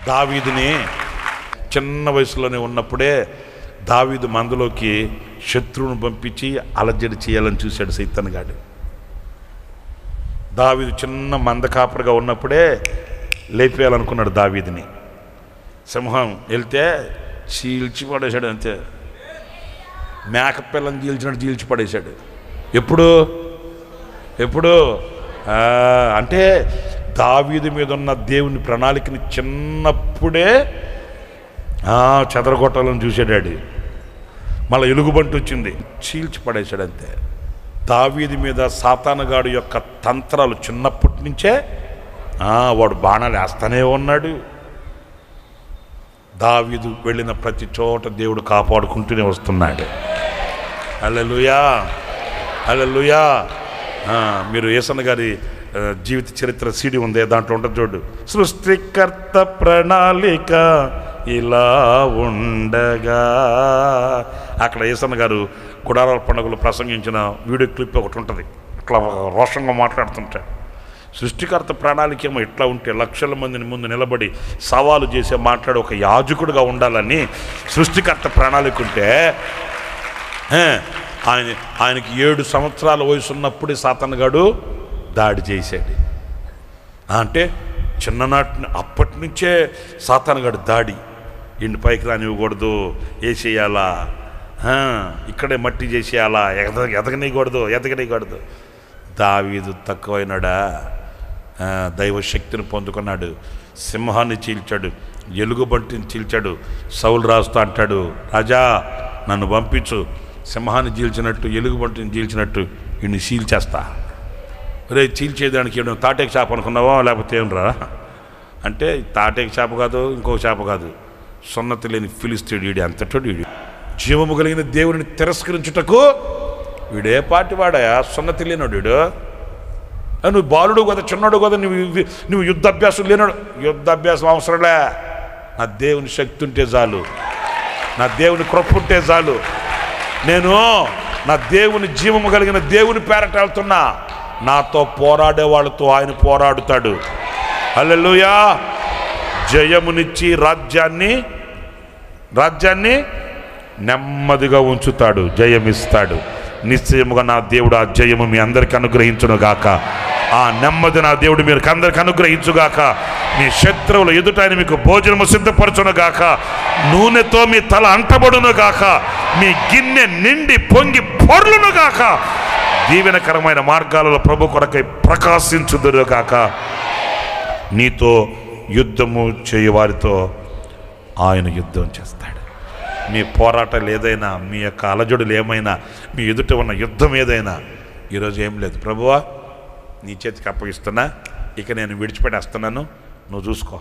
దావీదుని చిన్న వయసులోనే ఉన్నప్పుడే దావీదు మందలోకి శత్రువును పంపించి అలజడి చేయాలని చూశాడు సైతాన్ గాడు. దావీదు చిన్న మంద కాపరిగా ఉన్నప్పుడే లేపేయాలనుకున్నాడు దావీదుని. సింహం వెళ్తే చీల్చి పడేశాడు, అంతే. మేకపిల్లని చీల్చినట్టు చీల్చి పడేశాడు. ఎప్పుడు అంటే దావీదు మీద ఉన్న దేవుని ప్రణాళికని చిన్నప్పుడే చెదరగొట్టాలని చూసాడు. మళ్ళీ ఎలుగుబంటి వచ్చింది, చీల్చి పడేశాడు, అంతే. దావీదు మీద సాతానుగాడు యొక్క తంత్రాలు చిన్నప్పటి నుంచే వాడు బాణాలు వేస్తానే ఉన్నాడు. దావీదు వెళ్ళిన ప్రతి చోట దేవుడు కాపాడుకుంటూనే వస్తున్నాడు. హల్లెలూయా, హల్లెలూయా. మీరు యేసన్న గారి జీవిత చరిత్ర సీడీ ఉంది, దాంట్లో ఉంటుంది చూడు. సృష్టికర్త ప్రణాళిక ఇలా ఉండగా, అక్కడ యేసన్న గారు గుడారాల పండుగలు ప్రసంగించిన వీడియో క్లిప్ ఒకటి ఉంటుంది. ఇట్లా రోషంగా మాట్లాడుతుంటాడు. సృష్టికర్త ప్రణాళిక ఏమో ఇట్లా ఉంటే లక్షల మందిని ముందు నిలబడి సవాలు చేసే మాట్లాడే ఒక యాజకుడుగా ఉండాలని సృష్టికర్త ప్రణాళిక ఉంటే, ఆయనకి 7 సంవత్సరాల వయసు ఉన్నప్పుడే సాతానుగాడు దాడి చేశాడు. అంటే చిన్ననాటి అప్పటి నుంచే సాతానుగాడు దాడి. ఇంటి పైకి రానివ్వకూడదు, వేసేయాలా, ఇక్కడే మట్టి చేసేయాలా, ఎదగనీయకూడదు. దావీదు తక్కువైనాడా? దైవశక్తిని పొందుకున్నాడు. సింహాన్ని చీల్చాడు, ఎలుగుబంటిని చీల్చాడు. సౌలు రాజుతో అంటాడు, రాజా నన్ను పంపించు, సింహాన్ని చీల్చినట్టు ఎలుగుబంటిని చీల్చినట్టు వీడిని చీల్చేస్తా. రే చీల్చేదానికి ఏమో తాటేక చేప అనుకున్నావా, లేకపోతే ఏమరా అంటే తాటేక చేప కాదు, ఇంకో చేప కాదు, సున్నతి లేని ఫిలిస్తీయుడు వీడి, అంతటోడు వీడి. జీవము కలిగిన దేవుడిని తిరస్కరించుటకు వీడే పాటి వాడాయా, సున్నతి లేనాడు వీడు. నువ్వు బాలుడు కదా, చిన్నాడు కదా, నువ్వు యుద్ధాభ్యాసం లేనాడు. యుద్ధాభ్యాసం అవసరంలే, నా దేవుని శక్తి ఉంటే చాలు, నా దేవుని కృప ఉంటే చాలు. నేను నా దేవుని జీవము కలిగిన దేవుని పేరట వెళ్తున్నా. నాతో పోరాడే వాళ్ళతో ఆయన పోరాడుతాడు. హల్లెలూయా. జయమునిచ్చి రాజ్యాన్ని నెమ్మదిగా ఉంచుతాడు, జయమిస్తాడు. నిశ్చయముగా నా దేవుడు ఆ జయము మీ అందరికి అనుగ్రహించునుగాక. ఆ నెమ్మది నా దేవుడు మీరు అందరికి అనుగ్రహించుగాక. మీ శత్రువుల ఎదుట ఆయన మీకు భోజనము సిద్ధపరచునుగాక. నూనెతో మీ తల అంటబడునుగాక. మీ గిన్నె నిండి పొంగి పొర్లునుగాక. దీవెనకరమైన మార్గాలలో ప్రభు కొరకై ప్రకాశించుదురుగాక. నీతో యుద్ధము చేయవారితో ఆయన యుద్ధం చేస్తాడు. మీ పోరాటాలు ఏదైనా, మీ యొక్క అలజడులు ఏమైనా, మీ ఎదుట ఉన్న యుద్ధం ఏదైనా, ఈరోజు ఏం లేదు, ప్రభువా నీ చేతికి అప్పగిస్తున్నా, ఇక నేను విడిచిపెట్టేస్తున్నాను, నువ్వు చూసుకో.